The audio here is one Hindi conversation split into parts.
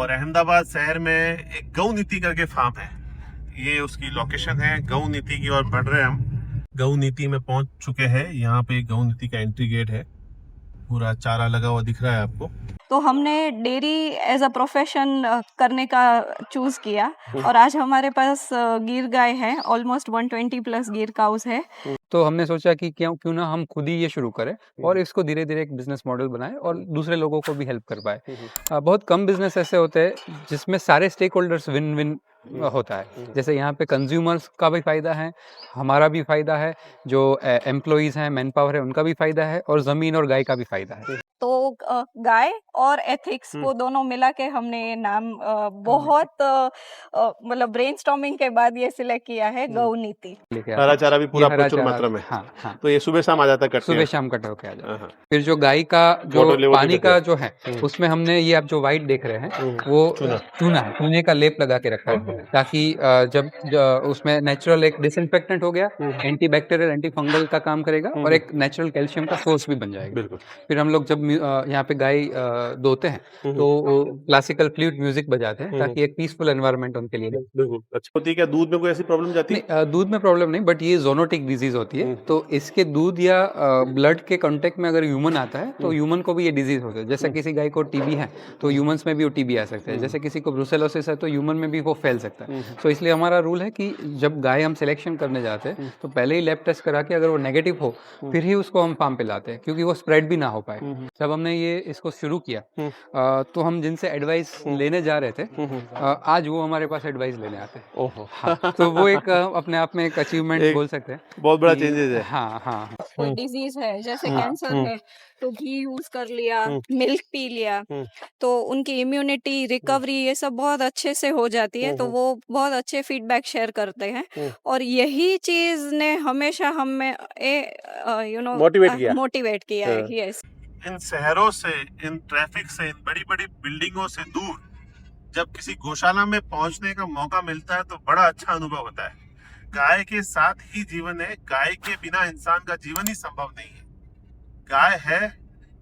और अहमदाबाद शहर में एक गौ नीति करके फार्म है, ये उसकी लोकेशन है। गौ नीति की ओर बढ़ रहे हैं हम, गौ नीति में पहुंच चुके हैं। यहाँ पे गौ नीति का एंट्री गेट है, पूरा चारा लगा हुआ दिख रहा है आपको। तो हमने डेयरी एज अ प्रोफेशन करने का चूज किया और आज हमारे पास गिर गाय है, ऑलमोस्ट 120 प्लस गिर काउस है। तो हमने सोचा कि क्यों ना हम खुद ही ये शुरू करें और इसको धीरे धीरे एक बिजनेस मॉडल बनाएं और दूसरे लोगों को भी हेल्प कर पाए। बहुत कम बिजनेस ऐसे होते हैं जिसमें सारे स्टेक होल्डर्स विन विन होता है। जैसे यहाँ पे कंज्यूमर्स का भी फायदा है, हमारा भी फायदा है, जो एम्प्लॉइज हैं, मैन पावर है, उनका भी फायदा है और जमीन और गाय का भी फायदा है। तो गाय और एथिक्स को दोनों मिला के हमने ये नाम बहुत मतलब ब्रेनस्टॉर्मिंग के बाद ये सिलेक्ट किया है, गौ नीति। हरा चारा भी पूरा ये हरा प्रचुर चारा, मात्रा में। हाँ हाँ, तो ये सुबह शाम आ जाता है, सुबह शाम कट होके आ जाता है। हाँ। फिर जो गाय का जो वाटर लेवल भी पानी घट का गया। जो है उसमें हमने ये आप जो व्हाइट देख रहे हैं वो चूना है, चूने का लेप लगा के रखा है ताकि जब उसमें नेचुरल एक डिसइंफेक्टेंट हो गया, एंटी बैक्टीरियल एंटी फंगल का काम करेगा और एक नेचुरल कैल्शियम का सोर्स भी बन जाएगा। बिल्कुल। फिर हम लोग जब यहाँ पे गाय धोते हैं तो क्लासिकल फ्लूट म्यूजिक बजाते हैं ताकि एक पीसफुल एनवायरनमेंट उनके लिए। बिल्कुल अच्छा होती है। क्या दूध में कोई ऐसी प्रॉब्लम जाती है? नहीं, दूध में प्रॉब्लम नहीं, बट ये जोनोटिक डिजीज होती है। तो इसके दूध या ब्लड के कांटेक्ट में अगर ह्यूमन आता है तो ह्यूमन को भी ये डिजीज होता है। जैसे किसी गाय को टीबी है तो ह्यूमंस में भी वो टीबी आ सकता है, जैसे किसी को ब्रुसेलोसिस है तो ह्यूमन में भी वो फैल सकता है। तो इसलिए हमारा रूल है कि जब गाय हम सिलेक्शन करने जाते हैं तो पहले ही लैब टेस्ट करा के अगर वो नेगेटिव हो फिर ही उसको हम फार्म पे लाते हैं, क्योंकि वो स्प्रेड भी ना हो पाए। जब हमने ये इसको शुरू किया तो हम जिनसे एडवाइस लेने जा रहे थे आज वो हमारे पास एडवाइस लेने आते हैं। ओहो। हाँ, तो वो एक अपने आप में एक अचीवमेंट बोल सकते हैं। बहुत बड़ा कि- चेंजेस है। हाँ हाँ। कोई डिजीज है जैसे कैंसर है तो घी यूज कर लिया, मिल्क पी लिया, तो उनकी इम्यूनिटी रिकवरी ये सब बहुत अच्छे से हो जाती है। तो वो बहुत अच्छे फीडबैक शेयर करते हैं और यही चीज ने हमेशा हमें मोटिवेट किया है। यस, इन शहरों से, इन ट्रैफिक से, इन बड़ी बड़ी बिल्डिंगों से दूर जब किसी गौशाला में पहुंचने का मौका मिलता है तो बड़ा अच्छा अनुभव होता है। गाय के साथ ही जीवन है, गाय के बिना इंसान का जीवन ही संभव नहीं है। गाय है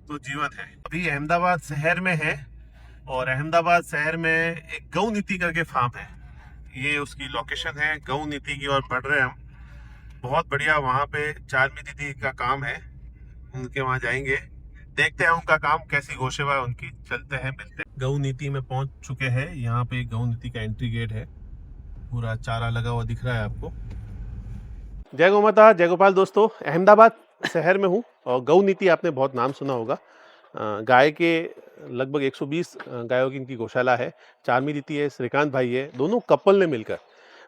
तो जीवन है। अभी अहमदाबाद शहर में है और अहमदाबाद शहर में एक गौ नीति करके फार्म है, ये उसकी लोकेशन है। गौ नीति की ओर बढ़ रहे हैं हम, बहुत बढ़िया। वहाँ पे चारमी दीदी का काम है, उनके वहाँ जाएंगे, देखते हैं उनका काम कैसी गौसेवा है उनकी। चलते हैं, मिलते हैं। गौ नीति में पहुंच चुके हैं। यहाँ पे गौ नीति का एंट्री गेट है, पूरा चारा लगा हुआ दिख रहा है आपको। जय गौ माता, जय गोपाल। दोस्तों, अहमदाबाद शहर में हूँ और गौ नीति आपने बहुत नाम सुना होगा। गाय के लगभग 120 गायों की इनकी गौशाला है। चारमी दीदी है, श्रीकांत भाई है, दोनों कपल ने मिलकर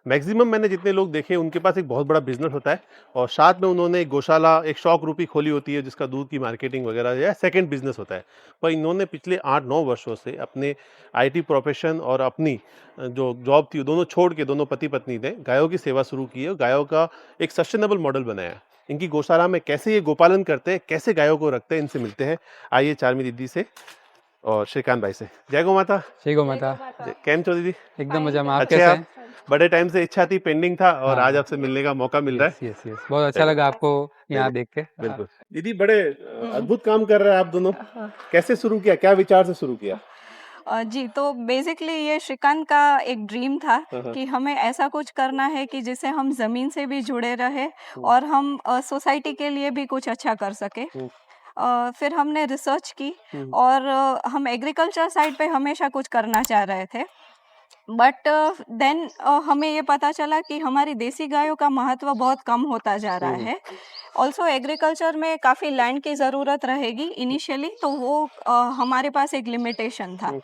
मैक्सिमम मैंने जितने लोग देखे उनके पास एक बहुत बड़ा बिजनेस होता है और साथ में उन्होंने एक गौशाला, एक शौक रूपी खोली होती है जिसका दूध की मार्केटिंग वगैरह या सेकंड बिजनेस होता है। पर इन्होंने पिछले 8-9 वर्षों से अपने आईटी प्रोफेशन और अपनी जो जॉब थी दोनों छोड़ के, दोनों पति पत्नी ने गायों की सेवा शुरू की है। गायों का एक सस्टेनेबल मॉडल बनाया। इनकी गौशाला में कैसे ये गोपालन करते हैं, कैसे गायों को रखते हैं, इनसे मिलते हैं। आइए चारमी दीदी से और श्रीकांत भाई से। जय गौ माता। जय गौ माता। कैम चो दीदी? एकदम मजा में। आप अच्छे कैसे आप? हैं? बड़े टाइम से इच्छा थी, पेंडिंग था और हाँ। आज आपसे मिलने का मौका मिल रहा है। यस यस, बहुत अच्छा लगा आपको यहाँ देख के। बिल्कुल दीदी, बड़े अद्भुत काम कर रहे हैं आप दोनों। कैसे शुरू किया, क्या विचार से शुरू किया? जी, तो बेसिकली ये श्रीकांत का एक ड्रीम था कि हमें ऐसा कुछ करना है कि जिससे हम जमीन से भी जुड़े रहे और हम सोसाइटी के लिए भी कुछ अच्छा कर सके। फिर हमने रिसर्च की और हम एग्रीकल्चर साइड पे हमेशा कुछ करना चाह रहे थे, बट देन हमें ये पता चला कि हमारी देसी गायों का महत्व बहुत कम होता जा रहा है। ऑल्सो एग्रीकल्चर में काफ़ी लैंड की ज़रूरत रहेगी इनिशियली, तो वो हमारे पास एक लिमिटेशन था।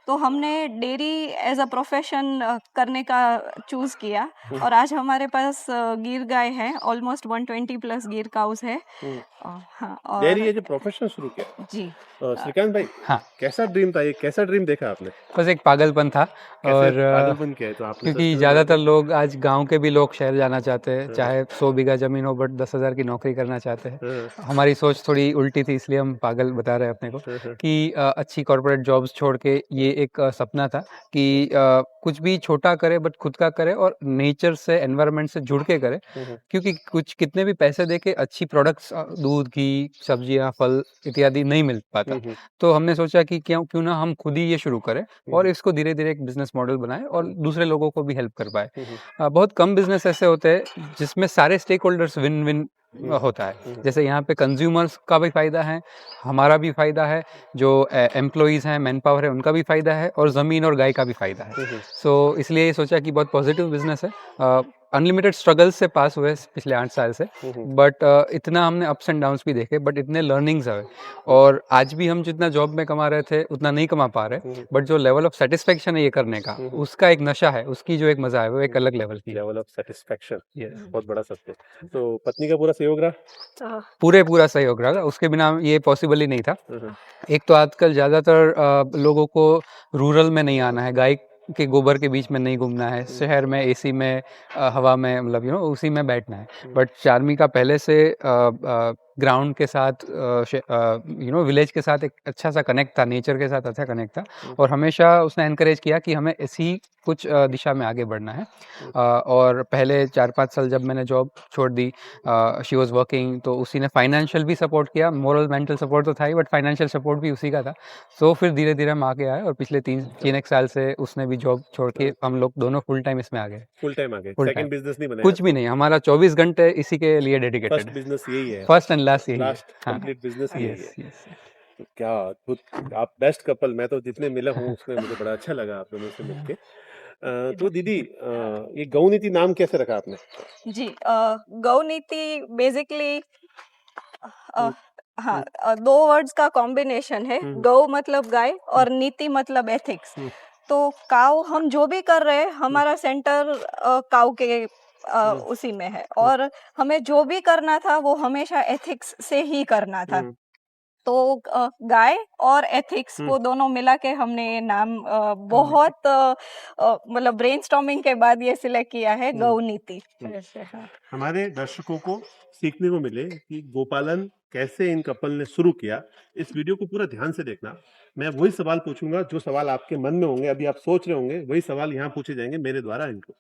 तो हमने डेयरी एज अ प्रोफेशन करने का चूज़ किया और आज हमारे पास गिर गाय है, ऑलमोस्ट 120 प्लस गिर काउस है। हाँ, और डेयरी एज ए प्रोफेशन शुरू किया। जी, श्रीकांत भाई, हाँ, कैसा ड्रीम था ये, कैसा ड्रीम देखा आपने? बस एक पागलपन था। और पागलपन क्या है, तो आपने क्योंकि सस्ते में ज़्यादातर बना लोग आज गांव के भी लोग शहर जाना चाहते हैं, हाँ। चाहे 100 बीघा ज़मीन हो बट 10,000 की नौकरी करना चाहते हैं। हाँ, हमारी सोच थोड़ी उल्टी थी, इसलिए हम पागल बता रहे हैं अपने को हाँ, हाँ, कि अच्छी कॉर्पोरेट जॉब्स छोड़ के ये एक सपना था कि कुछ भी छोटा करे बट खुद का करे और नेचर से, एनवायरनमेंट से जुड़ के करे, हाँ, क्योंकि कुछ कितने भी पैसे दे के अच्छी प्रोडक्ट्स, दूध, घी, सब्जियां, फल इत्यादि नहीं मिल पाता। हम्म, तो हमने सोचा कि क्यों क्यों ना हम खुद ही ये शुरू करें और हम्म, इसको धीरे धीरे एक बिजनेस मॉडल बनाएं और दूसरे लोगों को भी हेल्प कर पाए। हम्म, बहुत कम बिजनेस ऐसे होते हैं जिसमें सारे स्टेक होल्डर्स विन विन होता है। हम्म, जैसे यहाँ पे कंज्यूमर्स का भी फायदा है, हमारा भी फायदा है, जो एम्प्लॉयज़ हैं, मैन पावर है, उनका भी फायदा है और ज़मीन और गाय का भी फायदा है। हम्म, सो इसलिए ये सोचा कि बहुत पॉजिटिव बिजनेस है। अनलिमिटेड स्ट्रगल्स से पास हुए पिछले 8 साल से, हम्म, बट इतना हमने अप्स एंड डाउन्स भी देखे, बट इतने लर्निंग्स आए और आज भी हम जितना जॉब में कमा रहे थे उतना नहीं कमा पा रहे, बट जो लेवल ऑफ सेटिस्फेक्शन है ये करने का, उसका एक नशा है, उसकी जो एक मजा है वो एक अलग लेवल की है। Level of satisfaction Yes. बहुत बड़ा सत्य है। तो पत्नी का पूरा सहयोग रहा? पूरा सहयोग रहा, उसके बिना ये पॉसिबल ही नहीं था। हम्म, एक तो आजकल ज़्यादातर लोगों को रूरल में नहीं आना है, गाय के गोबर के बीच में नहीं घूमना है, शहर में एसी में, हवा में, मतलब उसी में बैठना है। बट चार्मी का पहले से ग्राउंड के साथ, विलेज के साथ एक अच्छा सा कनेक्ट था, नेचर के साथ अच्छा कनेक्ट था और हमेशा उसने एनकरेज किया कि हमें इसी कुछ दिशा में आगे बढ़ना है। और पहले 4-5 साल जब मैंने जॉब छोड़ दी, शी वॉज वर्किंग, तो उसी ने फाइनेंशियल भी सपोर्ट किया, मोरल मेंटल सपोर्ट तो था ही, बट फाइनेंशियल सपोर्ट भी उसी का था। तो फिर धीरे धीरे हम आगे आए और पिछले 3 एक साल से उसने भी जॉब छोड़ के हम लोग दोनों फुल टाइम इसमें आ गए। फुल टाइम आ गए, फुल सेकंड टाइम बिजनेस नहीं बनाया? कुछ भी नहीं, हमारा 24 घंटे इसी के लिए डेडिकेटेड फर्स्ट है। बिजनेस यही है, फर्स्ट एंड लास्ट यही है। लास्ट कंप्लीट बिजनेस यही है। Yes yes. तो क्या अद्भुत, आप बेस्ट कपल, मैं तो जितने मिला हूँ उसमें मुझे बड़ा अच्छा लगा आप दोनों से मिलके। तो दीदी, ये गौ नीति नाम कैसे रखा आपने? जी, गौ नीति बेसिकली हाँ, 2 वर्ड्स का कॉम्बिनेशन है। गौ मतलब गाय और नीति मतलब एथिक्स। तो काऊ, हम जो भी कर रहे हैं हमारा सेंटर काऊ के उसी में है और हमें जो भी करना था वो हमेशा एथिक्स से ही करना था। तो गाय और एथिक्स को दोनों मिला के हमने ये नाम बहुत मतलब ब्रेनस्टॉर्मिंग के बाद ये सिलेक्ट किया है, गौ नीति। ऐसे, हाँ। हमारे दर्शकों को सीखने को मिले कि गोपालन कैसे इन कपल ने शुरू किया। इस वीडियो को पूरा ध्यान से देखना, मैं वही सवाल पूछूंगा जो सवाल आपके मन में होंगे, अभी आप सोच रहे होंगे, वही सवाल यहाँ पूछे जाएंगे मेरे द्वारा इनको।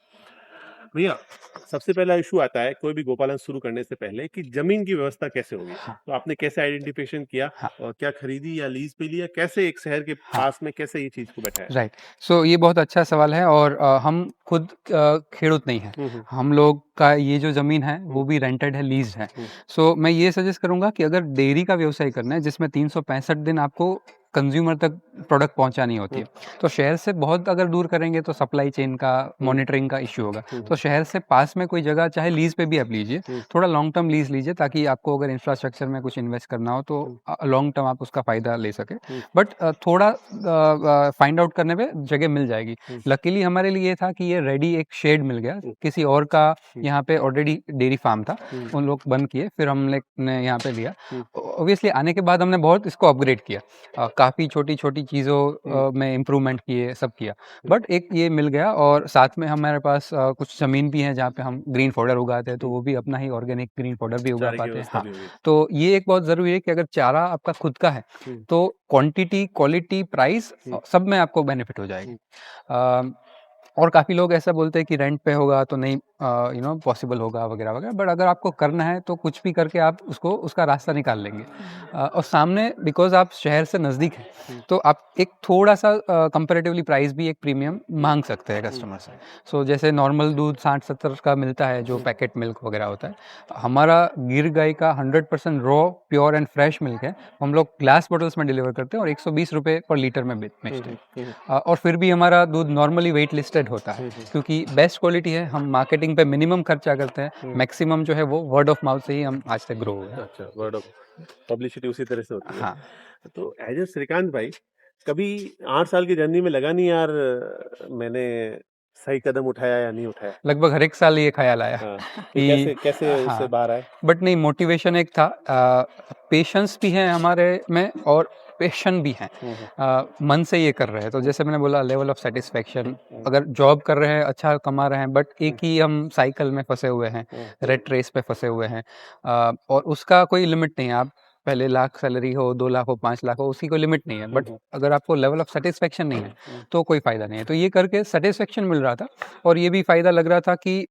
भैया, सबसे पहला इशू आता है कोई भी गोपालन शुरू करने से पहले कि जमीन की व्यवस्था कैसे होगी। तो आपने कैसे आइडेंटिफिकेशन किया और क्या खरीदी या लीज पे लिया, कैसे एक शहर के पास में कैसे ये चीज को बैठाया? राइट। सो ये बहुत अच्छा सवाल है और हम खुद खेडूत नहीं हैं, हम लोग का ये जो ज़मीन है वो भी रेंटेड है, लीज है। सो मैं ये सजेस्ट करूंगा कि अगर डेयरी का व्यवसाय करना है जिसमें 365 दिन आपको कंज्यूमर तक प्रोडक्ट पहुंचानी होती है, तो शहर से बहुत अगर दूर करेंगे तो सप्लाई चेन का, मॉनिटरिंग का इश्यू होगा। तो शहर से पास में कोई जगह चाहे लीज पे भी आप लीजिए, थोड़ा लॉन्ग टर्म लीज लीजिए, ताकि आपको अगर इंफ्रास्ट्रक्चर में कुछ इन्वेस्ट करना हो तो लॉन्ग टर्म आप उसका फायदा ले सके। बट थोड़ा फाइंड आउट करने पे जगह मिल जाएगी। लकीली हमारे लिए ये था कि ये रेडी एक शेड मिल गया, किसी और का यहाँ पे ऑलरेडी डेयरी फार्म था, उन लोग बंद किए, फिर हमने यहाँ पे लिया। ऑब्वियसली आने के बाद हमने बहुत इसको अपग्रेड किया, काफ़ी छोटी छोटी चीज़ों में इम्प्रूवमेंट किए, सब किया, बट एक ये मिल गया। और साथ में हमारे पास कुछ ज़मीन भी है जहाँ पे हम ग्रीन फॉडर उगाते हैं, तो वो भी अपना ही ऑर्गेनिक ग्रीन फॉडर भी उगा पाते हैं। हाँ, तो ये एक बहुत ज़रूरी है कि अगर चारा आपका खुद का है तो क्वांटिटी, क्वालिटी, प्राइस सब में आपको बेनिफिट हो जाएगी। और काफ़ी लोग ऐसा बोलते हैं कि रेंट पे होगा तो नहीं पॉसिबल होगा वगैरह वगैरह, बट अगर आपको करना है तो कुछ भी करके आप उसका रास्ता निकाल लेंगे। और सामने, बिकॉज आप शहर से नज़दीक हैं, तो आप एक थोड़ा सा कंपैरेटिवली प्राइस भी एक प्रीमियम मांग सकते हैं कस्टमर से। सो जैसे नॉर्मल दूध 60-70 का मिलता है जो पैकेट मिल्क वगैरह होता है, हमारा गिर गाय का 100% raw, pure and fresh milk है, हम लोग ग्लास बॉटल्स में डिलीवर करते हैं और 120 रुपये पर लीटर में बेचते हैं। और फिर भी हमारा दूध नॉर्मली वेट लिस्टेड होता है, क्योंकि बेस्ट क्वालिटी है। हम मार्केटिंग पे मिनिमम खर्चा करते हैं, मैक्सिमम जो है वो वर्ड ऑफ माउथ से ही हम आज तक ग्रो हुए हैं। अच्छा, वर्ड ऑफ पब्लिसिटी उसी तरह से होती है। हाँ। तो एज ए श्रीकांत भाई, कभी 8 साल की जर्नी में लगा नहीं यार, मैंने सही कदम उठाया या नहीं उठाया? लगभग हर एक साल ये ख्याल आया हाँ, तो कि कैसे कैसे हाँ। इससे बाहर आए? बट नहीं, मोटिवेशन एक था, पेशेंस भी है हमारे में और पैशन भी है। मन से ये कर रहे हैं, तो जैसे मैंने बोला लेवल ऑफ सेटिस्फेक्शन, अगर जॉब कर रहे हैं अच्छा कमा रहे हैं, बट एक ही हम साइकिल में फंसे हुए हैं, रेट रेस पे फंसे हुए हैं, और उसका कोई लिमिट नहीं है। आप पहले लाख सैलरी हो, 2 लाख हो, 5 लाख हो, उसकी कोई लिमिट नहीं है, बट अगर आपको लेवल ऑफ सेटिस्फेक्शन नहीं है तो कोई फायदा नहीं है। तो ये करके सेटिस्फेक्शन मिल रहा था, और ये भी फायदा लग रहा था कि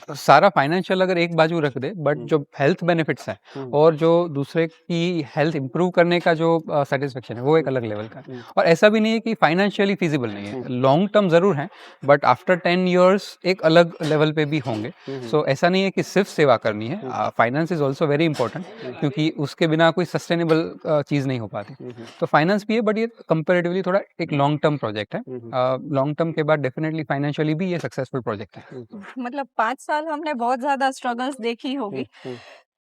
सारा फाइनेंशियल अगर एक बाजू रख दे, बट जो हेल्थ बेनिफिट्स हैं और जो दूसरे की हेल्थ इंप्रूव करने का जो सेटिस्फेक्शन है वो एक अलग लेवल का है। और ऐसा भी नहीं है कि फाइनेंशियली फिजिबल नहीं है, लॉन्ग टर्म जरूर है, बट आफ्टर 10 इयर्स एक अलग लेवल पे भी होंगे। सो ऐसा नहीं है कि सिर्फ सेवा करनी है, finance is also very important, क्योंकि उसके बिना कोई सस्टेनेबल चीज़ नहीं हो पाती। तो फाइनेंस भी है, बट ये कंपेरेटिवली थोड़ा एक लॉन्ग टर्म प्रोजेक्ट है। लॉन्ग टर्म के बाद डेफिनेटली फाइनेंशियली भी ये सक्सेसफुल प्रोजेक्ट है। मतलब 5 साल हमने बहुत ज़्यादा स्ट्रगल्स देखी होगी।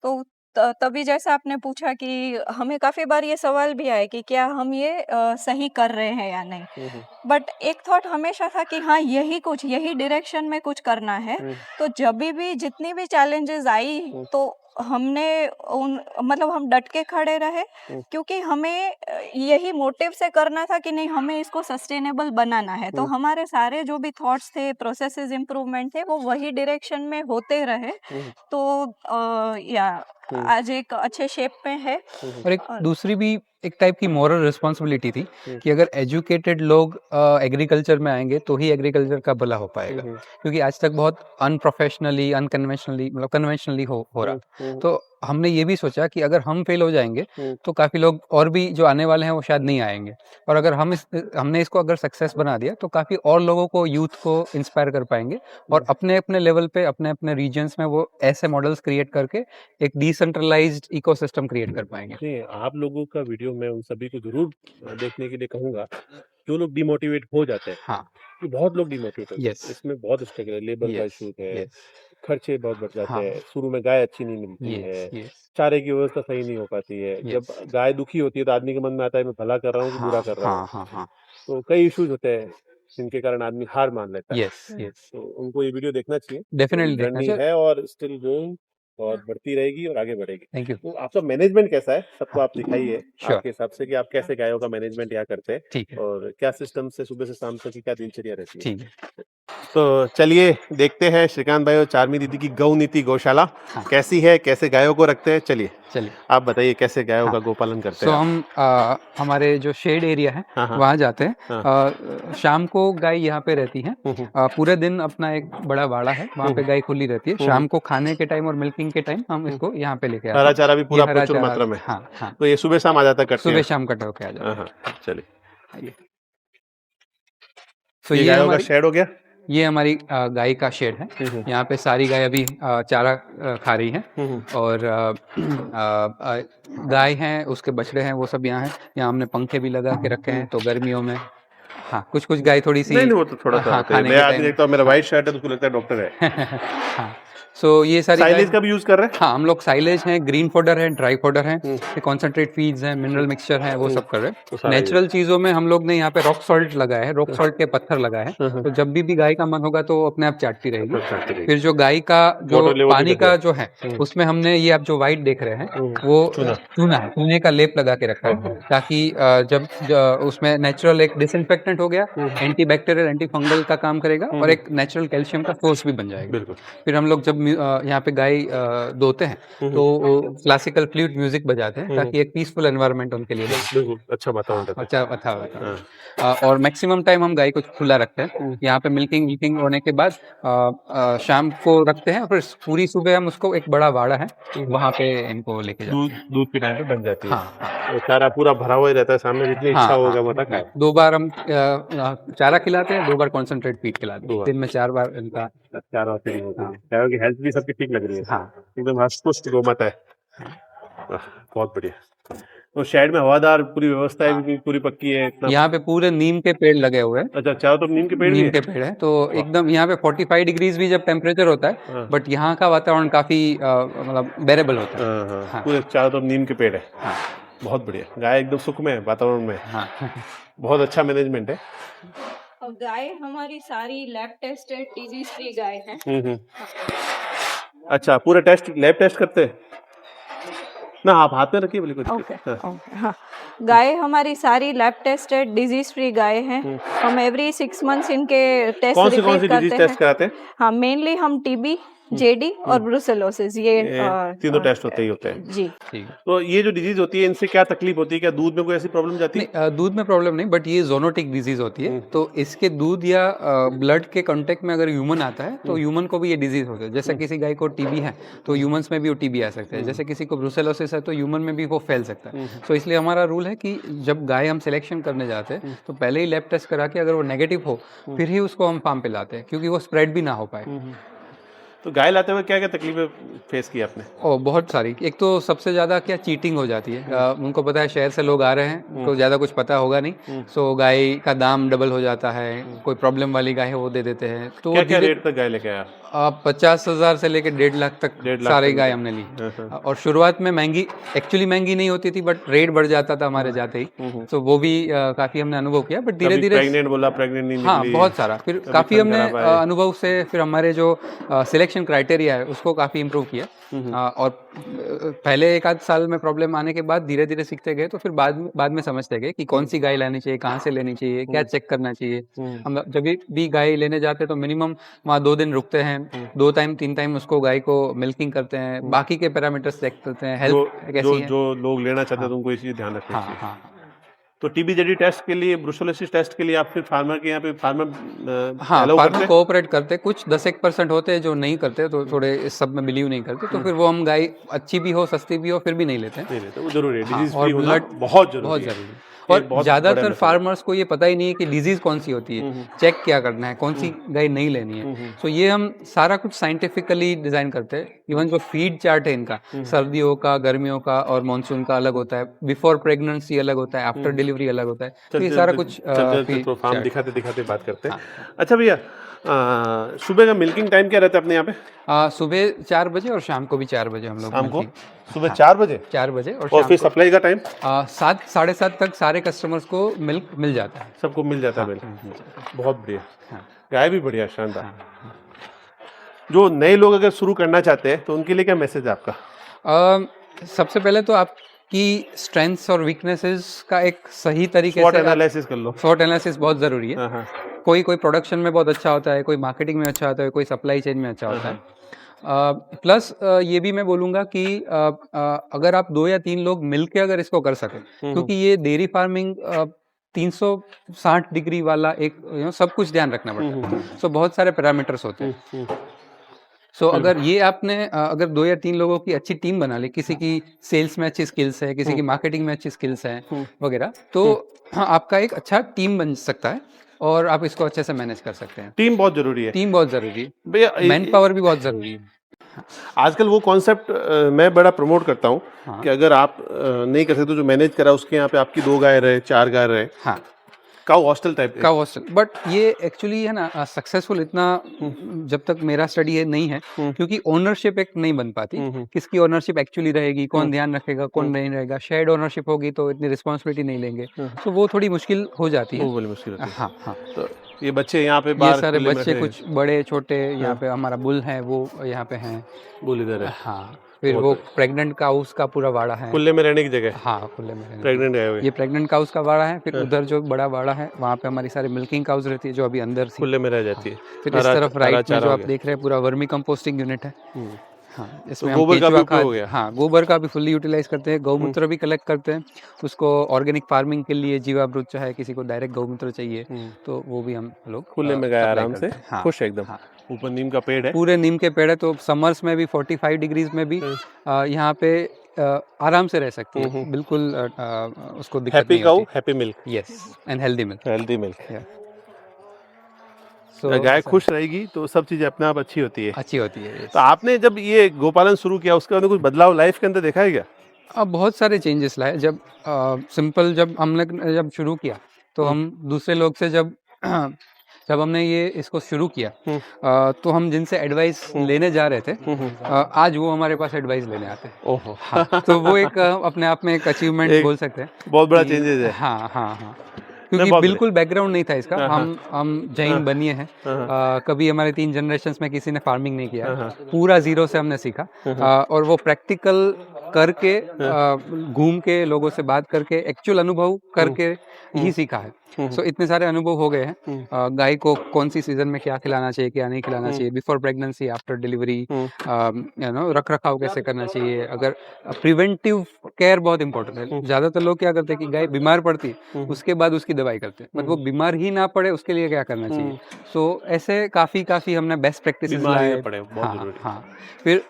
तो तभी जैसा आपने पूछा कि हमें काफ़ी बार ये सवाल भी आया कि क्या हम ये सही कर रहे हैं या नहीं। बट एक थॉट हमेशा था कि हाँ, यही डायरेक्शन में कुछ करना है। तो जभी भी जितनी भी चैलेंजेस आई तो हम डट के खड़े रहे, क्योंकि हमें यही मोटिव से करना था कि नहीं, हमें इसको सस्टेनेबल बनाना है। तो हमारे सारे जो भी थॉट्स थे, प्रोसेसेस इम्प्रूवमेंट थे, वो वही डायरेक्शन में होते रहे। तो आज एक अच्छे शेप में है। और एक दूसरी भी एक टाइप की मॉरल रिस्पॉन्सिबिलिटी थी कि अगर एजुकेटेड लोग एग्रीकल्चर में आएंगे तो ही एग्रीकल्चर का भला हो पाएगा, क्योंकि आज तक बहुत अनप्रोफेशनली, अनकन्वेंशनली, मतलब कन्वेंशनली हो रहा। तो हमने ये भी सोचा कि अगर हम फेल हो जाएंगे तो काफ़ी लोग और भी जो आने वाले हैं वो शायद नहीं आएंगे, और अगर हमने इसको अगर सक्सेस बना दिया तो काफ़ी और लोगों को, यूथ को इंस्पायर कर पाएंगे, और अपने अपने लेवल पे, अपने अपने रीजन्स में वो ऐसे मॉडल्स क्रिएट करके एक डिसेंट्रलाइज्ड इकोसिस्टम क्रिएट कर पाएंगे। नहीं, आप लोगों का वीडियो मैं उन सभी को जरूर देखने के लिए कहूंगा जो लोग डिमोटिवेट हो जाते हैं। हाँ, कि बहुत लोग डिमोटिवेट होते हैं। Yes. इसमें बहुत स्ट्रगल है, लेबर का Yes, इशू है, yes, खर्चे बहुत बढ़ जाते हाँ, हैं, शुरू में गाय अच्छी नहीं मिलती yes, है, yes, चारे की व्यवस्था सही नहीं हो पाती है। yes. जब गाय दुखी होती है तो आदमी के मन में आता है मैं भला कर रहा हूँ कि बुरा कर रहा हूँ। हाँ, हाँ, तो कई इश्यूज होते हैं जिनके कारण आदमी हार मान लेता है। यस, यस, तो उनको ये वीडियो देखना चाहिए। डेफिनेटली देखना जर्नी चाहिए। है और स्टिल गोइंग, और बढ़ती रहेगी और आगे बढ़ेगी। Thank you. तो आपका मैनेजमेंट कैसा है, सबको आप दिखाइए Sure. आपके हिसाब से कि आप कैसे गायों का मैनेजमेंट यहाँ करते हैं, ठीक है, और क्या सिस्टम से सुबह से शाम तक की क्या दिनचर्या रहती है। ठीक है। तो चलिए देखते हैं श्रीकांत भाई और चार्मी दीदी की गौ नीति गौशाला हाँ। कैसी है, कैसे गायों को रखते हैं। चलिए चलिए, आप बताइए कैसे गायों हाँ। का गोपालन करते सो हैं। हम हमारे जो शेड एरिया है हाँ, हाँ। वहाँ जाते हैं। हाँ। शाम को गाय यहाँ पे रहती है। पूरे दिन अपना एक बड़ा वाड़ा है, वहाँ पे गाय खुली रहती है। शाम को खाने के टाइम और मिल्किंग के टाइम हम इसको यहाँ पे लेके आते हैं। हरा चारा भी पूरा ये हरा प्रचुर चारा, मात्रा में। हाँ हाँ, तो ये सुबह शाम आ जाता है, करते सुबह हैं। शाम कट होके आ जाता है। हाँ, चलिए। तो ये ये गायों का हमारी शेड हो गया। ये हमारी गाय का शेड है। यहाँ पे सारी गाय अभी चारा खा रही हैं, और गाय हैं, उसके बछड़े हैं, वो सब यहाँ हैं। यहाँ हमने पंखे भी लगा के रखे हैं, तो गर्मियों में हाँ कुछ गाय थोड़ी सी नहीं, वो तो थोड़ा सा हाँ, होता है। खाने मैं के आज टाइम देखता हूँ मेरा व्हाइट शर्ट है तो उसको लगता है डॉक्टर है। हाँ, सो ये सारी साइलेज का भी यूज कर रहे हैं। हाँ, हम लोग साइलेज हैं, ग्रीन फोडर है, ड्राई फोडर है, कॉन्सेंट्रेट फीड्स हैं, मिनरल मिक्सचर है, वो सब कर रहे तो हैं। सारा नेचुरल चीजों में हम लोग ने यहाँ पे रॉक सॉल्ट लगाया है, रॉक सॉल्ट के पत्थर लगाए हैं, तो जब भी गाय का मन होगा तो वो अपने आप चाटती रहेगी। फिर जो गाय का जो Water level पानी भी का जो है उसमें हमने ये आप जो व्हाइट देख रहे हैं वो चूना है, चूने का लेप लगा के रखा है, ताकि उसमें नेचुरल एक डिसइंफेक्टेंट हो गया, एंटी बैक्टीरियल, एंटी फंगल का काम करेगा, और एक नेचुरल कैल्शियम का सोर्स भी बन जाएगा। फिर हम लोग जब यहाँ पे गाय दोते हैं तो क्लासिकल फ्लूट म्यूजिक बजाते हैं, ताकि एक पीसफुल एनवायरनमेंट उनके लिए बने। अच्छा वातावरण। अच्छा, और मैक्सिमम टाइम हम गाय को खुला रखते हैं। यहाँ पे मिल्किंग होने के बाद शाम को रखते हैं, फिर पूरी सुबह हम उसको, एक बड़ा वाड़ा है वहाँ पे इनको लेके जाते हैं। दूध के टाइम पे बन जाती है। हाँ, वो चारा पूरा भरा हुआ ही रहता है सामने, जितनी इच्छा होगा मतलब खाए। 2 बार हम चारा खिलाते हैं, 2 बार कॉन्सेंट्रेट फीड खिलाते हैं, दिन में 4 बार इनका चारा फीडिंग होती है। गायों की हेल्थ भी सबकी ठीक लग रही है। हाँ, एकदम हष्ट-पुष्ट गोमाता है। बहुत बढ़िया। तो शेड में हवादार पूरी व्यवस्था है, भी पूरी पक्की है इतना। यहाँ पे पूरे नीम के पेड़ लगे हुए हैं। अच्छा, चारों तरफ नीम के पेड़ भी नीम है? के पेड़ है, तो एकदम यहाँ पे 45 डिग्रीज भी जब टेम्परेचर होता है, बट यहाँ का वातावरण काफी मतलब बेरेबल होता है। हाँ। पूरे चारों तरफ नीम के पेड़ है। हाँ, बहुत बढ़िया। गाय एकदम सुख में है, वातावरण में। हाँ। बहुत अच्छा मैनेजमेंट है। गाय हमारी सारी लैब टेस्टेड डिजीज फ्री गाय है। अच्छा, पूरा टेस्ट लैब टेस्ट करते हैं ना? आप हाथ में रखिए बोले कुछ। ओके ओके हाँ, गाय हमारी सारी लैब टेस्टेड डिजीज फ्री गाय हैं। हम एवरी 6 मंथ्स इनके टेस्ट कौन सी रिपीट डिजीज करते टेस्ट हैं। कराते हैं? हाँ, मेनली हम टीबी, जेडी और ब्रुसेलोसिस ये तीनों टेस्ट होते ही होते हैं। जी। ठीक तो ये जो डिजीज होती है इनसे क्या तकलीफ होती है? क्या दूध में कोई ऐसी प्रॉब्लम जाती है? नहीं, दूध में प्रॉब्लम नहीं, बट ये जोनोटिक डिजीज होती है। तो इसके दूध या ब्लड के कांटेक्ट में अगर ह्यूमन आता है तो ह्यूमन को भी ये डिजीज होता है। जैसे किसी गाय को टीबी है तो ह्यूमंस में भी वो टीबी आ सकता है। जैसे किसी को ब्रुसेलोसिस है तो ह्यूमन में भी वो फैल सकता है। तो इसलिए हमारा रूल है कि जब गाय हम सिलेक्शन करने जाते हैं तो पहले ही लैब टेस्ट करा के अगर वो नेगेटिव हो फिर ही उसको हम फार्म पे लाते हैं, क्योंकि वो स्प्रेड भी ना हो पाए। तो गाय लाते हुए क्या क्या तकलीफें फेस की आपने? और बहुत सारी। एक तो सबसे ज़्यादा क्या चीटिंग हो जाती है। उनको पता है शहर से लोग आ रहे हैं तो ज़्यादा कुछ पता होगा नहीं, सो गाय का दाम डबल हो जाता है। कोई प्रॉब्लम वाली गाय है वो दे देते हैं। तो क्या क्या रेट तक गाय लेके आया? 50,000 से लेके 1.5 लाख तक 1.5 लाख सारी तक गाय हमने ली। और शुरुआत में महंगी, एक्चुअली महंगी नहीं होती थी, बट रेट बढ़ जाता था हमारे जाते ही। तो वो भी काफ़ी हमने अनुभव किया, बट धीरे धीरे प्रेग्नेंट बोला, प्रेग्नेंट नहीं हाँ निकली, बहुत सारा। फिर काफ़ी हमने अनुभव से फिर हमारे जो सिलेक्शन क्राइटेरिया है उसको काफ़ी इम्प्रूव किया। और पहले 1 आध साल में प्रॉब्लम आने के बाद धीरे धीरे सीखते गए, तो फिर बाद में समझते गए कि कौन सी गाय लानी चाहिए, कहाँ से लेनी चाहिए, क्या चेक करना चाहिए। हम जब भी गाय लेने जाते हैं तो मिनिमम वहाँ 2 दिन रुकते हैं, 2 टाइम 3 टाइम उसको गाय को मिल्किंग करते हैं, बाकी के पैरामीटर्स चेक करते हैं, हेल्थ कैसी है। जो लोग लेना चाहते हैं तो उनको इसी ध्यान रखना चाहिए। हाँ। तो टीबी जेडी टेस्ट के लिए, ब्रुसेलोसिस टेस्ट के लिए आप फिर फार्मर के यहाँ पे फार्मर हाँ, allow करते फार्मर हैं? कोऑपरेट करते। कुछ 10-1% होते हैं जो नहीं करते, तो थोड़े इस सब में बिलीव नहीं करते, तो फिर वो हम गाय अच्छी भी हो सस्ती भी हो फिर भी नहीं लेते हैं। नहीं लेते, वो जरूरी है। डिजीज और फ्री होना ब्लड बहुत जरूरी है। है। और ज़्यादातर फार्मर्स को ये पता ही नहीं है कि डिजीज कौन सी होती है, चेक क्या करना है, कौन सी गाय नहीं लेनी है। तो ये हम सारा कुछ साइंटिफिकली डिजाइन करते हैं। इवन जो फीड चार्ट है इनका, सर्दियों का, गर्मियों का और मानसून का अलग होता है, बिफोर प्रेगनेंसी अलग होता है, आफ्टर डिलीवरी अलग होता है। तो ये सारा कुछ तो फार्म दिखाते दिखाते बात करते हैं। अच्छा भैया, सुबह का मिल्किंग टाइम क्या रहता है अपने यहाँ पे? सुबह 4 बजे और शाम को भी 4 बजे हम लोग शाम को सुबह 4 बजे 4 बजे और और फिर सप्लाई का टाइम 7 साढ़े 7 तक सारे कस्टमर्स को मिल्क मिल जाता है। सबको मिल जाता है मिल्क। बहुत बढ़िया। गाय भी बढ़िया, शानदार। जो नए लोग अगर शुरू करना चाहते हैं तो उनके लिए क्या मैसेज है आपका? सबसे पहले तो आपकी स्ट्रेंथ्स और वीकनेसेस का एक सही तरीके स्वॉट से एनालिसिस कर लो। स्वॉट एनालिसिस बहुत ज़रूरी है। हाँ। कोई प्रोडक्शन में बहुत अच्छा होता है, कोई मार्केटिंग में अच्छा होता है, कोई सप्लाई चेन में अच्छा होता है। प्लस ये भी मैं बोलूँगा कि अगर आप 2 या 3 लोग मिलके अगर इसको कर सकें, क्योंकि ये डेयरी फार्मिंग 360 डिग्री वाला एक सब कुछ ध्यान रखना पड़ता है। सो बहुत सारे पैरामीटर्स होते हैं। सो अगर ये आपने अगर 2 या 3 लोगों की अच्छी टीम बना ली, किसी की सेल्स में अच्छी स्किल्स है, किसी की मार्केटिंग में अच्छी स्किल्स है वगैरह, तो आपका एक अच्छा टीम बन सकता है और आप इसको अच्छे से मैनेज कर सकते हैं। टीम बहुत जरूरी है। टीम बहुत जरूरी है भैया, मैन पावर भी बहुत जरूरी है। आजकल वो कॉन्सेप्ट मैं बड़ा प्रमोट करता हूँ कि अगर आप नहीं कर सकते तो जो मैनेज करा उसके यहाँ पे आपकी 2 गाय रहे, 4 गाय रहे। हाँ, काउ हॉस्टल टाइप का हॉस्टल। बट ये एक्चुअली है ना सक्सेसफुल इतना जब तक मेरा स्टडी है नहीं है, क्योंकि ओनरशिप एक नहीं बन पाती। किसकी ओनरशिप एक्चुअली रहेगी, कौन ध्यान रखेगा, कौन नहीं रहेगा। शेयर्ड ओनरशिप होगी तो इतनी रिस्पॉन्सिबिलिटी नहीं लेंगे, तो वो थोड़ी मुश्किल हो जाती है। वो बड़ी मुश्किल होती है। हाँ। तो ये बच्चे यहाँ पे ये सारे बच्चे कुछ बड़े छोटे यहाँ पे, हमारा बुल है वो यहाँ पे हैं। बुल इधर है। हाँ, फिर वो प्रेग्नेंट काउस का पूरा वाड़ा है। खुले में रहने की जगह। हाँ, खुले में रहने। प्रेग्नेंट गए हुए। ये प्रेग्नेंट काउस का वाड़ा है। फिर उधर जो बड़ा वाड़ा है वहाँ पे हमारी सारी मिल्किंग काउस रहती है जो अभी अंदर खुले में रह जाती है। फिर इस तरफ राइट में जो आप देख रहे हैं पूरा वर्मी कंपोस्टिंग यूनिट है। हाँ, इसमें हम गोबर का भी उपयोग हो गया। हाँ, गोबर का भी फुल्ली यूटिलाइज करते हैं। गौमूत्र भी कलेक्ट करते हैं, उसको ऑर्गेनिक फार्मिंग के लिए जीवामृत चाहे किसी को डायरेक्ट गौमूत्र चाहिए तो वो भी हम लोग खुले में गए आराम से। हाँ, खुश है एकदम। ऊपर नीम का पेड़ है, पूरे नीम के पेड़ है, तो समर्स में भी 45 डिग्रीज में भी यहाँ पे आराम से रह सकती है बिल्कुल। उसको दिक्कत हैप्पी नहीं काउ होती। Happy milk. Yes, and healthy milk. Healthy milk. गाय खुश रहेगी तो सब चीजें अपने आप अच्छी होती है। अच्छी होती है। तो आपने जब ये गोपालन शुरू किया उसके बाद कुछ बदलाव लाइफ के अंदर देखा है क्या? अब बहुत सारे चेंजेस लाए। जब सिंपल जब हमने जब शुरू किया तो हम दूसरे लोग से जब हमने ये इसको शुरू किया तो हम जिनसे एडवाइस लेने जा रहे थे आज वो हमारे पास एडवाइस लेने आते हैं। ओहो। हाँ, तो वो एक अपने आप में एक अचीवमेंट बोल सकते हैं। बहुत बड़ा चेंजेस है। हाँ। क्योंकि बहुत बिल्कुल बैकग्राउंड नहीं था इसका। हाँ, हम जैन बनिए हैं। कभी हमारे 3 जनरेशंस में किसी ने फार्मिंग नहीं किया, पूरा जीरो से हमने सीखा। और वो प्रैक्टिकल करके, घूम के, लोगों से बात करके, एक्चुअल अनुभव करके ही सीखा है। सो इतने सारे अनुभव हो गए हैं। गाय को कौन सी सीजन में क्या खिलाना चाहिए, क्या नहीं खिलाना चाहिए, बिफोर प्रेगनेंसी, आफ्टर डिलीवरी, रख रखाव कैसे करना चाहिए। अगर प्रिवेंटिव केयर बहुत इंपॉर्टेंट है। ज्यादातर लोग क्या करते हैं कि गाय बीमार पड़ती है, उसके बाद उसकी दवाई करते हैं, बट वो बीमार ही ना पड़े उसके लिए क्या करना चाहिए। सो ऐसे काफी हमने बेस्ट प्रैक्टिसेस लाए। हाँ, फिर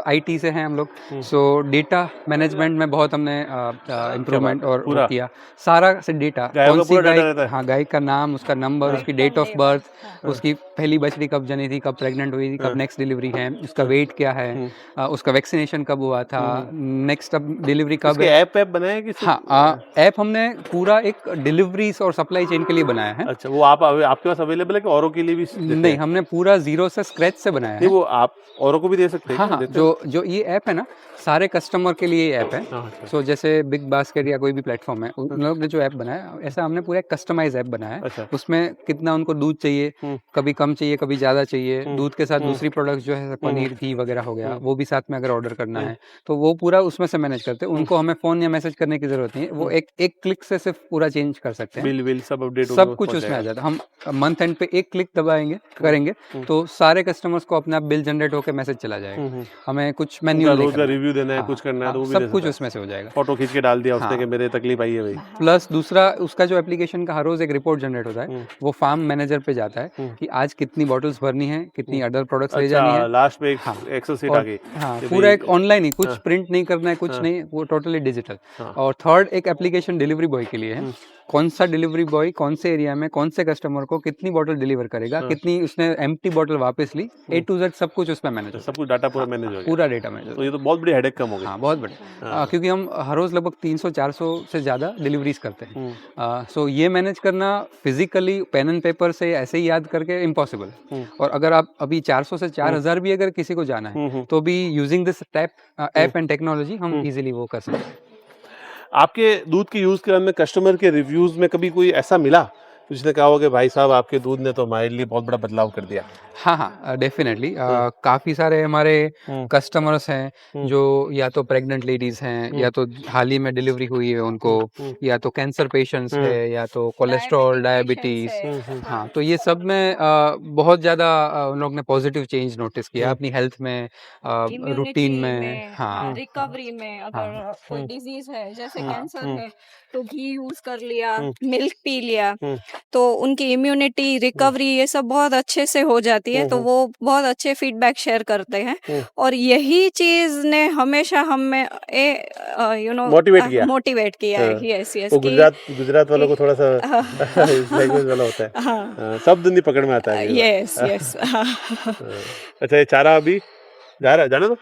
IT से हैं हम लोग। सो डेटा मैनेजमेंट में बहुत हमने इम्प्रूवमेंट और वो किया। सारा से डेटा, कौन सी गाय, हाँ, गाय का नाम, उसका नंबर, उसकी डेट ऑफ बर्थ, उसकी पहली बछड़ी कब जनी थी, कब प्रेग्नेंट हुई थी, कब नेक्स्ट डिलीवरी है, उसका वेट क्या है, उसका वैक्सीनेशन कब हुआ था, नेक्स्ट अब डिलीवरी कब है। ऐप बनाया कि? हाँ, ऐप हमने पूरा एक डिलीवरीज और सप्लाई चेन के लिए बनाया है। अच्छा, वो आपके पास अवेलेबल है कि औरों के लिए भी? नहीं, हमने पूरा जीरो से स्क्रैच से बनाया है। वो आप औरों को भी दे सकते हैं? हाँ, जो ये ऐप है ना, सारे कस्टमर के लिए ये ऐप है। सो जैसे बिग बास्केट या कोई भी प्लेटफॉर्म है, उन लोग ने जो ऐप बनाया, ऐसा हमने पूरा एक कस्टमाइज ऐप बनाया है। उसमें कितना उनको दूध चाहिए, कभी कम चाहिए, कभी ज्यादा चाहिए, दूध के साथ दूसरी प्रोडक्ट्स जो है, पनीर, घी वगैरह हो गया, वो भी साथ में अगर ऑर्डर करना है तो वो पूरा उसमें से मैनेज करते हैं। उनको हमें फोन या मैसेज करने की जरूरत नहीं है, वो एक क्लिक से सिर्फ पूरा चेंज कर सकते हैं। बिल सब अपडेट, सब कुछ उसमें आ जाता है। हम मंथ एंड पे एक क्लिक दबाएंगे, करेंगे तो सारे कस्टमर्स को अपना बिल जनरेट होकर मैसेज चला जाएगा। हमें कुछ मैन्युअल रोज का रिव्यू देना है, कुछ करना है तो वो भी सब कुछ उसमें से हो जाएगा। फोटो खींच के डाल दिया उसने कि मेरे तकलीफ आई है भाई। प्लस दूसरा, उसका जो एप्लीकेशन का हर रोज एक रिपोर्ट जनरेट होता है, वो फार्म मैनेजर पे जाता है कि आज कितनी बॉटल्स भरनी है, कितनी अदर प्रोडक्ट्स ले जानी है। लास्ट में एक्सेल शीट आ गई। हाँ, पूरा एक ऑनलाइन ही, कुछ प्रिंट नहीं करना है, कुछ नहीं, वो टोटली डिजिटल। और थर्ड एक एप्लीकेशन डिलीवरी बॉय के लिए है। कौन सा डिलीवरी बॉय कौन से एरिया में कौन से कस्टमर को कितनी बोतल डिलीवर करेगा, कितनी उसने एम्प्टी बोतल वापस ली, A to Z सब कुछ उसमें मैनेज, सब कुछ डाटा पूरा मैनेज हो गया, पूरा डेटा मैनेज। तो ये तो बहुत बड़ी हेडेक कम हो गई। हाँ, बहुत बड़ी, क्योंकि हम हर रोज लगभग 300-400 से ज्यादा डिलीवरीज करते हैं। सो ये मैनेज करना फिजिकली पेन एंड पेपर से ऐसे ही याद करके इम्पॉसिबल। और अगर आप अभी 400 से 4000 भी अगर किसी को जाना है तो भी using this app and technology हम इजीली वो कर सकते हैं। आपके दूध के यूज के में कस्टमर के रिव्यूज में कभी कोई ऐसा मिला जिसने कहा हो कि भाई साहब आपके दूध ने तो हमारे लिए बहुत बड़ा बदलाव कर दिया? हाँ, डेफिनेटली काफी सारे हमारे कस्टमर्स हैं जो या तो प्रेग्नेंट लेडीज हैं, या तो हाल ही में डिलीवरी हुई है उनको, या तो कैंसर पेशेंट्स है, या तो कोलेस्ट्रॉल, डायबिटीज। हाँ, तो ये सब में बहुत ज्यादा उन लोग ने पॉजिटिव चेंज नोटिस किया अपनी हेल्थ में, रूटीन में। हाँ, रिकवरी में, अगर कोई डिजीज है जैसे कैंसर है तो घी यूज कर लिया, मिल्क पी लिया, तो उनकी इम्यूनिटी, रिकवरी, ये सब बहुत अच्छे से हो जाती है। तो वो बहुत अच्छे फीडबैक शेयर करते हैं और यही चीज ने हमेशा हमें मोटिवेट किया है। यस, गुजरात वालों को थोड़ा सा लैंग्वेज वाला होता है, शब्द नहीं पकड़ में आता है। यस। अच्छा, ये चारा अभी जाने दो,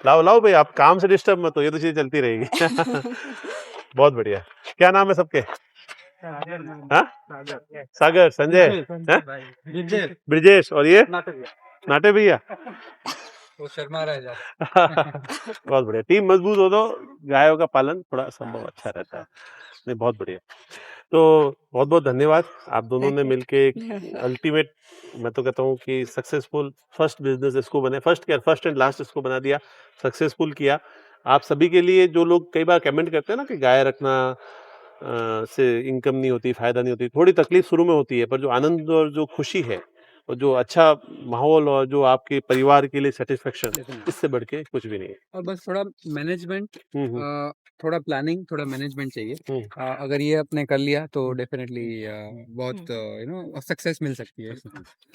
लाओ भाई, आप काम से डिस्टर्ब मत हो, ये तो चीज चलती रहेगी। बहुत बढ़िया। क्या नाम है सबके? सागर, संजय, ब्रिजेश, और ये नाटे भैया। वो शर्मा रह जाए। बहुत बढ़िया। टीम मजबूत हो तो गायों का पालन थोड़ा संभव अच्छा रहता है। नहीं, बहुत बढ़िया। तो बहुत बहुत धन्यवाद, आप दोनों ने मिलके एक अल्टीमेट, मैं तो कहता हूँ कि सक्सेसफुल फर्स्ट बिजनेस इसको बने, फर्स्ट एंड लास्ट इसको बना दिया, सक्सेसफुल किया। आप सभी के लिए, जो लोग कई बार कमेंट करते हैं ना कि गाय रखना से इनकम नहीं होती, फायदा नहीं होती, थोड़ी तकलीफ शुरू में होती है, पर जो आनंद और जो खुशी है और जो अच्छा माहौल और जो आपके परिवार के लिए सेटिस्फेक्शन, इससे बढ़ के कुछ भी नहीं है। और बस थोड़ा मैनेजमेंट, थोड़ा प्लानिंग, थोड़ा मैनेजमेंट चाहिए। अगर ये आपने कर लिया तो डेफिनेटली बहुत सक्सेस मिल सकती है।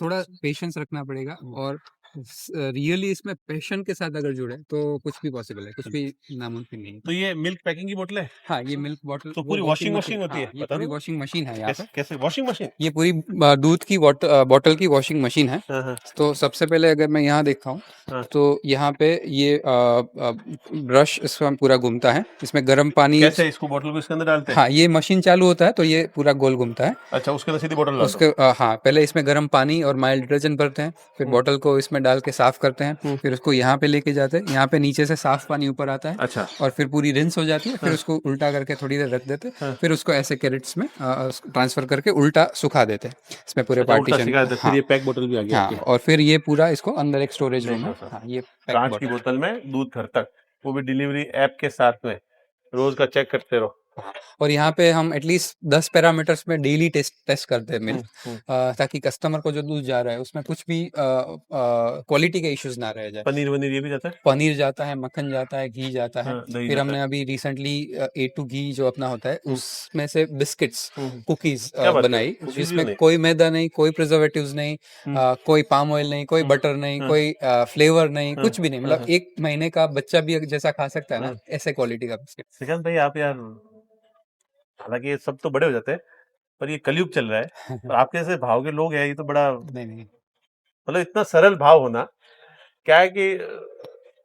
थोड़ा पेशेंस रखना पड़ेगा और रियली इसमें पैशन के साथ अगर जुड़े तो कुछ भी पॉसिबल है, कुछ भी नामुमकिन नहीं है। तो ये मिल्क पैकिंग की बोतल है? हाँ, ये मिल्क बोतल तो पूरी वॉशिंग मशीन होती है? ये पूरी वॉशिंग मशीन है यहाँ पे। कैसे वॉशिंग मशीन? ये पूरी दूध की बोतल की वॉशिंग मशीन है। तो सबसे पहले अगर मैं यहाँ देखता हूँ तो यहाँ पे ये ब्रश इसमें पूरा घूमता है, इसमें गर्म पानी, कैसे इसको बोतल को इसके अंदर डालते हैं? हाँ, ये मशीन चालू होता है तो ये पूरा गोल घूमता है। अच्छा, उसके अंदर सीधी बोतल उसके हाँ, पहले इसमें गर्म पानी और माइल्ड डिटर्जेंट भरते हैं, फिर बोतल को इसमें में डाल के साफ करते हैं, फिर उसको यहाँ पे लेके जाते हैं, यहाँ पे नीचे से साफ पानी ऊपर आता है अच्छा और फिर पूरी रिंस हो जाती है, फिर उसको उल्टा करके थोड़ी देर रख देते हैं, फिर उसको ऐसे कैरेट्स में ट्रांसफर करके उल्टा सुखा देते हैं इसमें पूरे अच्छा, उल्टा पार्टीशन। सिखा देते, फिर ये पैक बोतल भी आ गया हाँ, आपके। और फिर ये पूरा इसको अंदर एक स्टोरेज रूम है। देखो सर, हाँ, ये पैक कांच की बोतल में दूध घर तक, वो भी डिलीवरी ऐप के साथ में, रोज का चेक करते रहो। और यहाँ पे हम एटलीस्ट 10 पैरामीटर्स में डेली टेस्ट करते हैं मिल्क, ताकि कस्टमर को जो दूध जा रहा है उसमें कुछ भी क्वालिटी के इश्यूज ना रह जाए। पनीर वनीर ये भी जाता है? पनीर जाता है, मक्खन जाता है, घी जाता है। हाँ, दही फिर जाता हमने अभी रिसेंटली A2 घी जो अपना होता है उसमें से बिस्किट्स, कुकीज क्या बात है? बनाई, कुकीज जिसमें नहीं? कोई मैदा नहीं, कोई प्रिजर्वेटिव्स नहीं, कोई पाम ऑयल नहीं, कोई बटर नहीं, कोई फ्लेवर नहीं, कुछ भी नहीं, मतलब 1 महीने का बच्चा भी जैसा खा सकता है ना, ऐसे क्वालिटी का बिस्किट। श्रीकांत भाई आप यार, हालांकि ये सब तो बड़े हो जाते हैं, पर ये कलयुग चल रहा है और आपके जैसे भाव के लोग हैं, ये तो बड़ा, नहीं नहीं, मतलब इतना सरल भाव होना, क्या है कि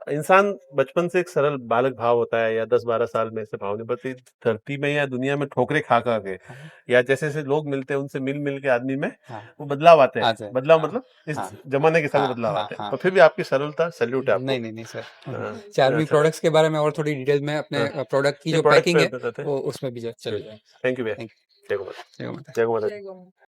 इंसान बचपन से एक सरल बालक भाव होता है, या 10-12 साल में ऐसे भाव नहीं, बस इस धरती में या दुनिया में ठोकरे खा खा के, या जैसे जैसे लोग मिलते हैं उनसे मिल मिल के आदमी में हाँ, वो बदलाव आते आते हैं। हैं, बदलाव हाँ, मतलब इस हाँ, जमाने के साथ हाँ, बदलाव हाँ, आते हैं, हाँ। तो फिर भी आपकी सरलता, सैल्यूट है आपको। नहीं नहीं नहीं सर, हाँ, चार्मी अच्छा, प्रोडक्ट्स के बारे में और थोड़ी डिटेल में अपने हाँ। प्रोडक्ट की ये जो प्रोडक्ट पैकिंग पे है बताते हैं। वो उसमें भी चले जाए। थैंक यू भैया। Thank जय गोमाता। जय माता दी। जय गोमाता।